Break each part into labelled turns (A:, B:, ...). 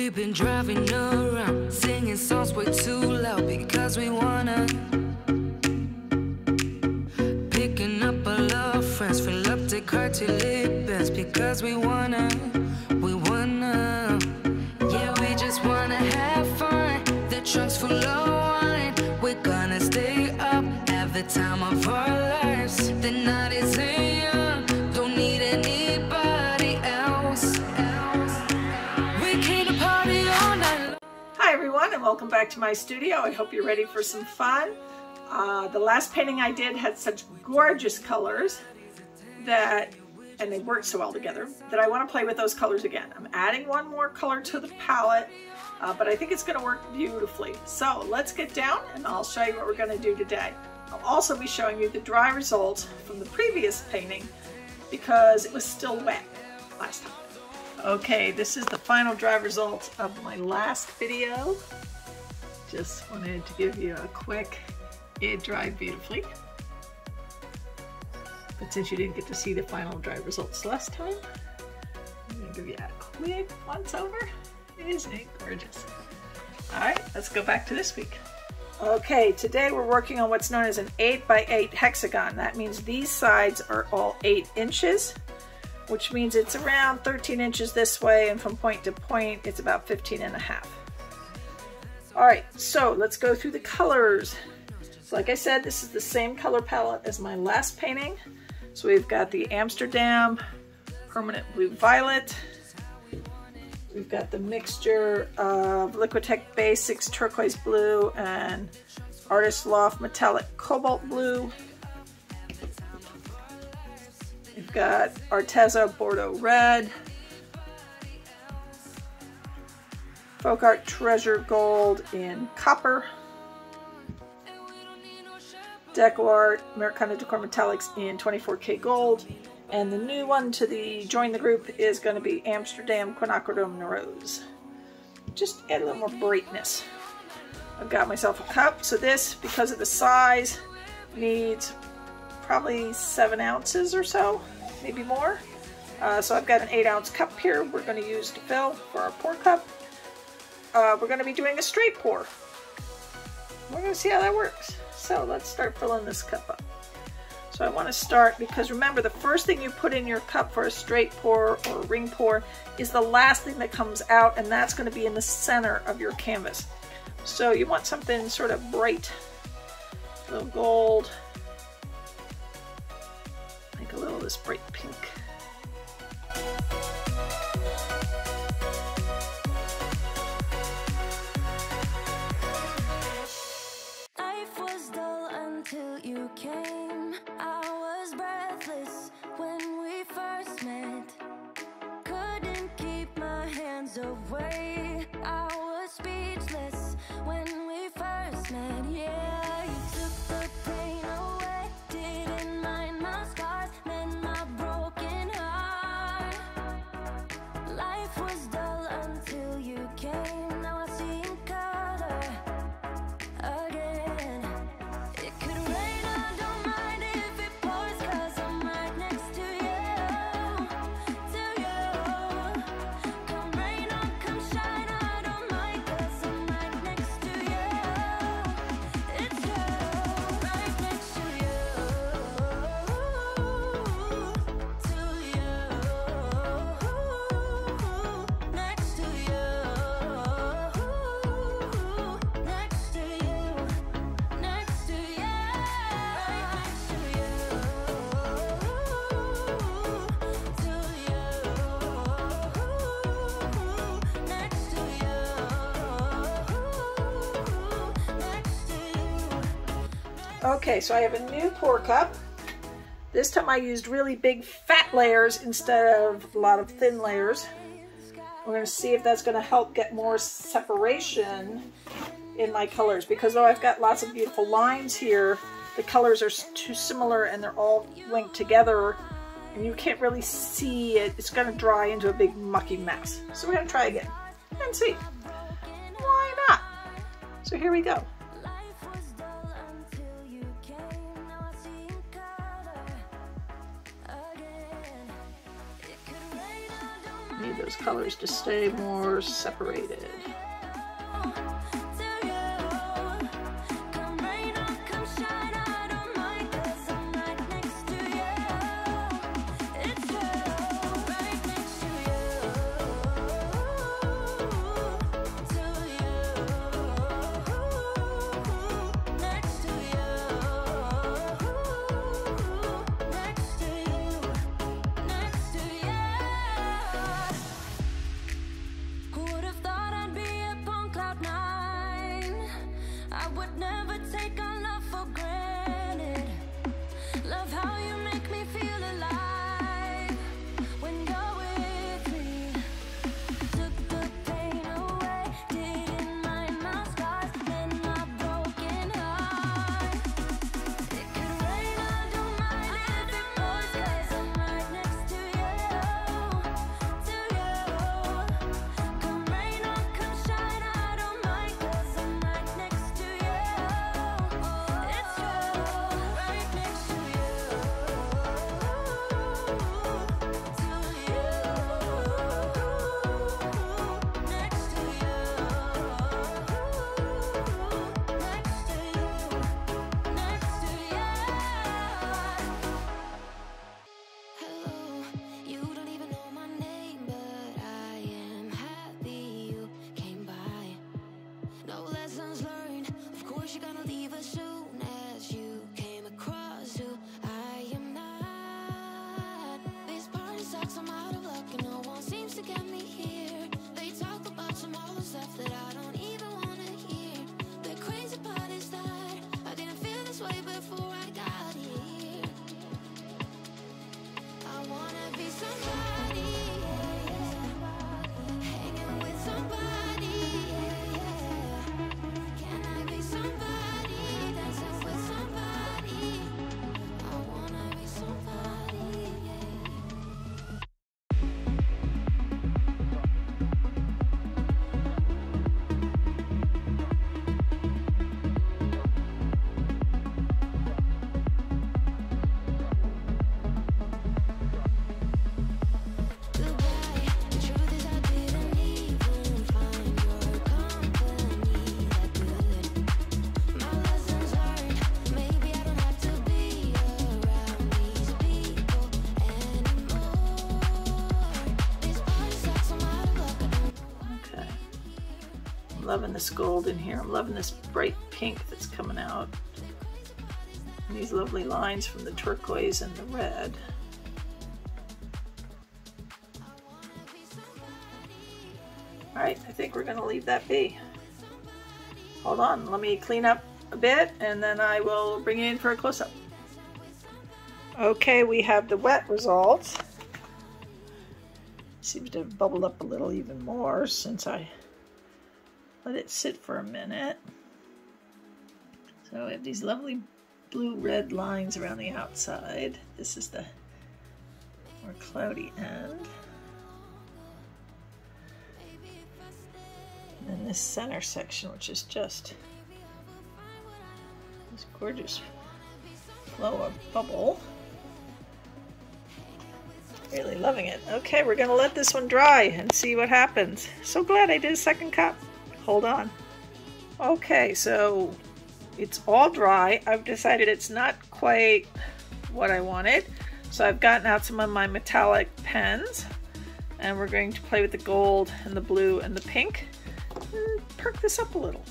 A: We've been driving around, singing songs way too loud because we wanna. Picking up our love friends, fill up the car till it bends because we wanna. Yeah, we just wanna have fun. The trunk's full of wine. We're gonna stay up, have the time of our lives. The night is young, don't need anybody else. We came to party all night long.
B: Hi everyone, and welcome back to my studio. I hope you're ready for some fun. The last painting I did had such gorgeous colors and they worked so well together, that I want to play with those colors again. I'm adding one more color to the palette, but I think it's going to work beautifully. So let's get down and I'll show you what we're going to do today. I'll also be showing you the dry results from the previous painting because it was still wet last time. Okay, this is the final dry result of my last video. Just wanted to give you a quick, it dried beautifully. But since you didn't get to see the final dry results last time, I'm going to give you a quick once over. Isn't it gorgeous? Alright, let's go back to this week. Okay, today we're working on what's known as an 8x8 hexagon. That means these sides are all 8 inches, which means it's around 13 inches this way, and from point to point it's about 15.5. Alright, so let's go through the colors. So like I said, this is the same color palette as my last painting. So we've got the Amsterdam Permanent Blue Violet. We've got the mixture of Liquitex Basics Turquoise Blue and Artist Loft Metallic Cobalt Blue. We've got Arteza Bordeaux Red. Folk Art Treasure Gold in Copper. Decor Americana Decor Metallics in 24K Gold, and the new one to join the group is going to be Amsterdam Quinacridone Rose. Just add a little more brightness. I've got myself a cup, so this, because of the size, needs probably 7 ounces or so, maybe more. So I've got an 8-ounce cup here we're going to use to fill for our pour cup. We're going to be doing a straight pour. We're going to see how that works. So let's start filling this cup up. So I want to start, because remember, the first thing you put in your cup for a straight pour or a ring pour is the last thing that comes out, and that's going to be in the center of your canvas. So you want something sort of bright, a little gold, like a little of this bright pink.
C: Till you came, I was breathless when we first met. Couldn't keep my hands away. I was speechless when we first met. Yeah, you took the pain away. Didn't mind my scars, mend my broken heart. Life was dull until you came. Now I see in color again.
B: Okay, so I have a new pour cup. This time I used really big fat layers instead of a lot of thin layers. We're going to see if that's going to help get more separation in my colors, because though I've got lots of beautiful lines here, the colors are too similar and they're all linked together and you can't really see it. It's going to dry into a big mucky mess. So we're going to try again and see. Why not? So here we go. Need a those colors to stay more separated. Loving this gold in here. I'm loving this bright pink that's coming out. And these lovely lines from the turquoise and the red. Alright, I think we're going to leave that be. Hold on, let me clean up a bit and then I will bring it in for a close-up. Okay, we have the wet results. Seems to have bubbled up a little even more since I let it sit for a minute. So we have these lovely blue-red lines around the outside. This is the more cloudy end. And then this center section, which is just this gorgeous flow of bubble. Really loving it. Okay, we're gonna let this one dry and see what happens. So glad I did a second cup. Hold on. Okay, so it's all dry. I've decided it's not quite what I wanted. So I've gotten out some of my metallic pens and we're going to play with the gold and the blue and the pink and perk this up a little.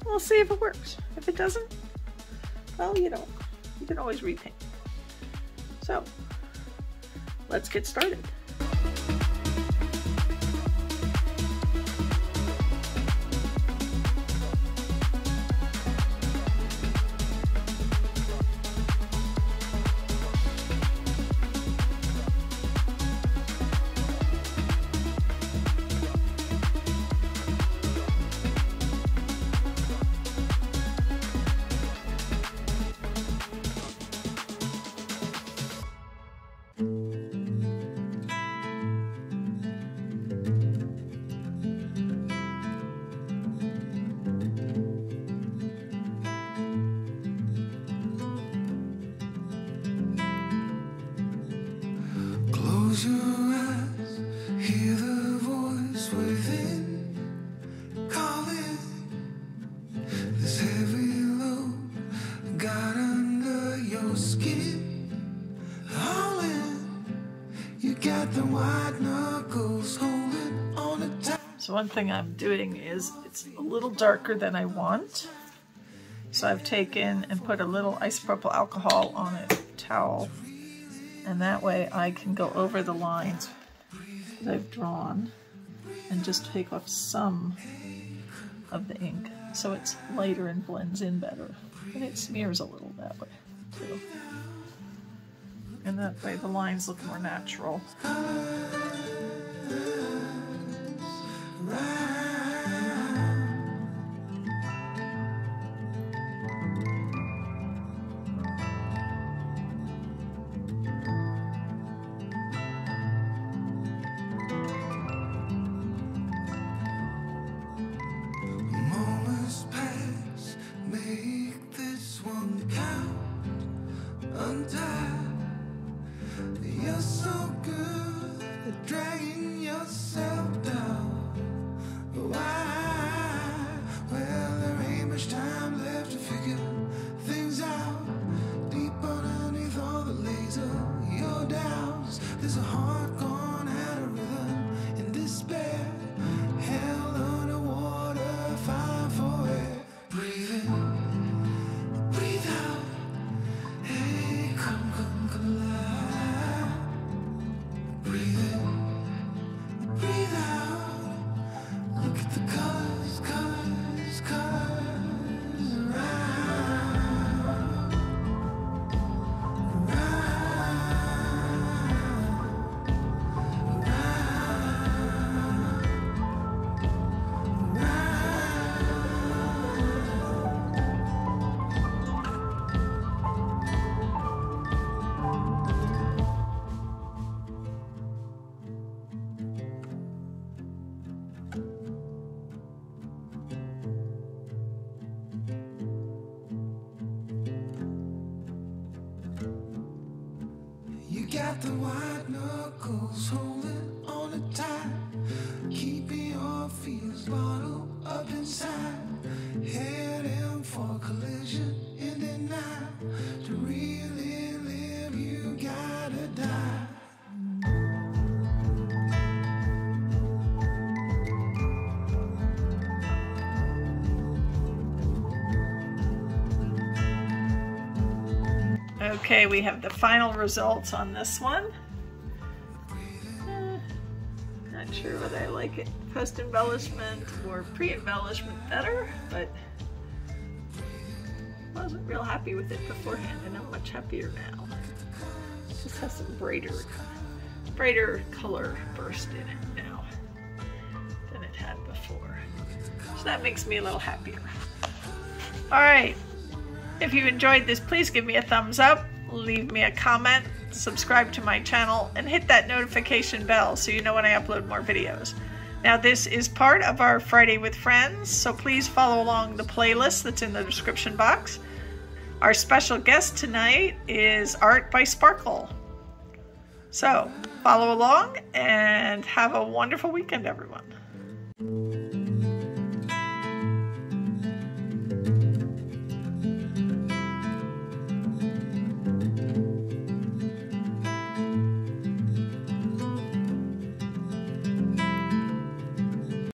B: We'll see if it works. If it doesn't, well, you know, you can always repaint. So let's get started. So one thing I'm doing is it's a little darker than I want. So I've taken and put a little isopropyl alcohol on a towel, and that way I can go over the lines that I've drawn and just take off some of the ink so it's lighter and blends in better. And it smears a little that way too. And that way the lines look more natural.
A: Got the white knuckles holding on it tight, keeping your feels bottled up inside, heading for collision in the night. To really live, you gotta die.
B: Okay, we have the final results on this one. Not sure whether I like it post-embellishment or pre-embellishment better, but I wasn't real happy with it beforehand, and I'm much happier now. It just has some brighter color burst in it now than it had before. So that makes me a little happier. All right. If you enjoyed this, please give me a thumbs up, leave me a comment, subscribe to my channel, and hit that notification bell so you know when I upload more videos. Now, this is part of our Friday with Friends, so please follow along the playlist that's in the description box. Our special guest tonight is Art by Sparkle. So, follow along and have a wonderful weekend, everyone.